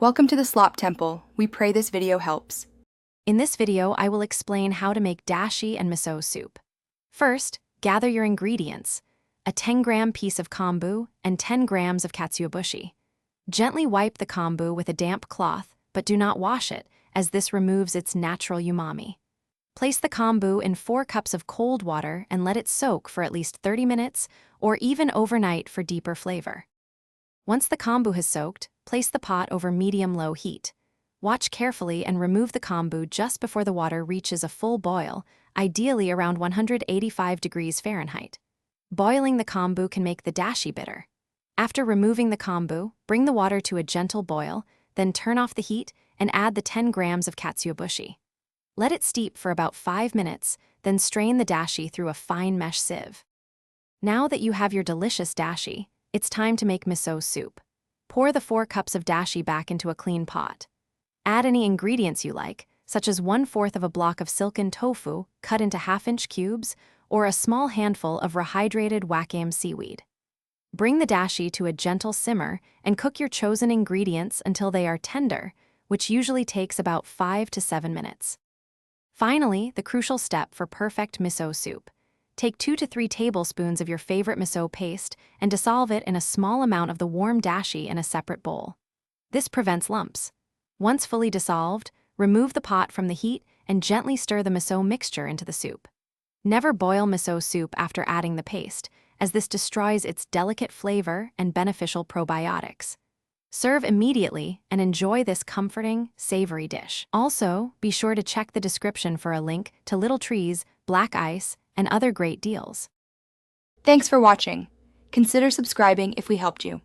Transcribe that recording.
Welcome to the Slop Temple. We pray this video helps. In this video, I will explain how to make dashi and miso soup. First, gather your ingredients: a 10-gram piece of kombu and 10 grams of katsuobushi. Gently wipe the kombu with a damp cloth, but do not wash it, as this removes its natural umami. Place the kombu in 4 cups of cold water and let it soak for at least 30 minutes or even overnight for deeper flavor. Once the kombu has soaked, place the pot over medium-low heat. Watch carefully and remove the kombu just before the water reaches a full boil, ideally around 185 degrees Fahrenheit. Boiling the kombu can make the dashi bitter. After removing the kombu, bring the water to a gentle boil, then turn off the heat and add the 10 grams of katsuobushi. Let it steep for about 5 minutes, then strain the dashi through a fine mesh sieve. Now that you have your delicious dashi, it's time to make miso soup. Pour the 4 cups of dashi back into a clean pot. Add any ingredients you like, such as 1/4 of a block of silken tofu cut into half-inch cubes, or a small handful of rehydrated wakame seaweed. Bring the dashi to a gentle simmer and cook your chosen ingredients until they are tender, which usually takes about 5 to 7 minutes. Finally, the crucial step for perfect miso soup. Take 2 to 3 tablespoons of your favorite miso paste and dissolve it in a small amount of the warm dashi in a separate bowl. This prevents lumps. Once fully dissolved, remove the pot from the heat and gently stir the miso mixture into the soup. Never boil miso soup after adding the paste, as this destroys its delicate flavor and beneficial probiotics. Serve immediately and enjoy this comforting, savory dish. Also, be sure to check the description for a link to Little Trees, Black Ice, and other great deals. Thanks for watching. Consider subscribing if we helped you.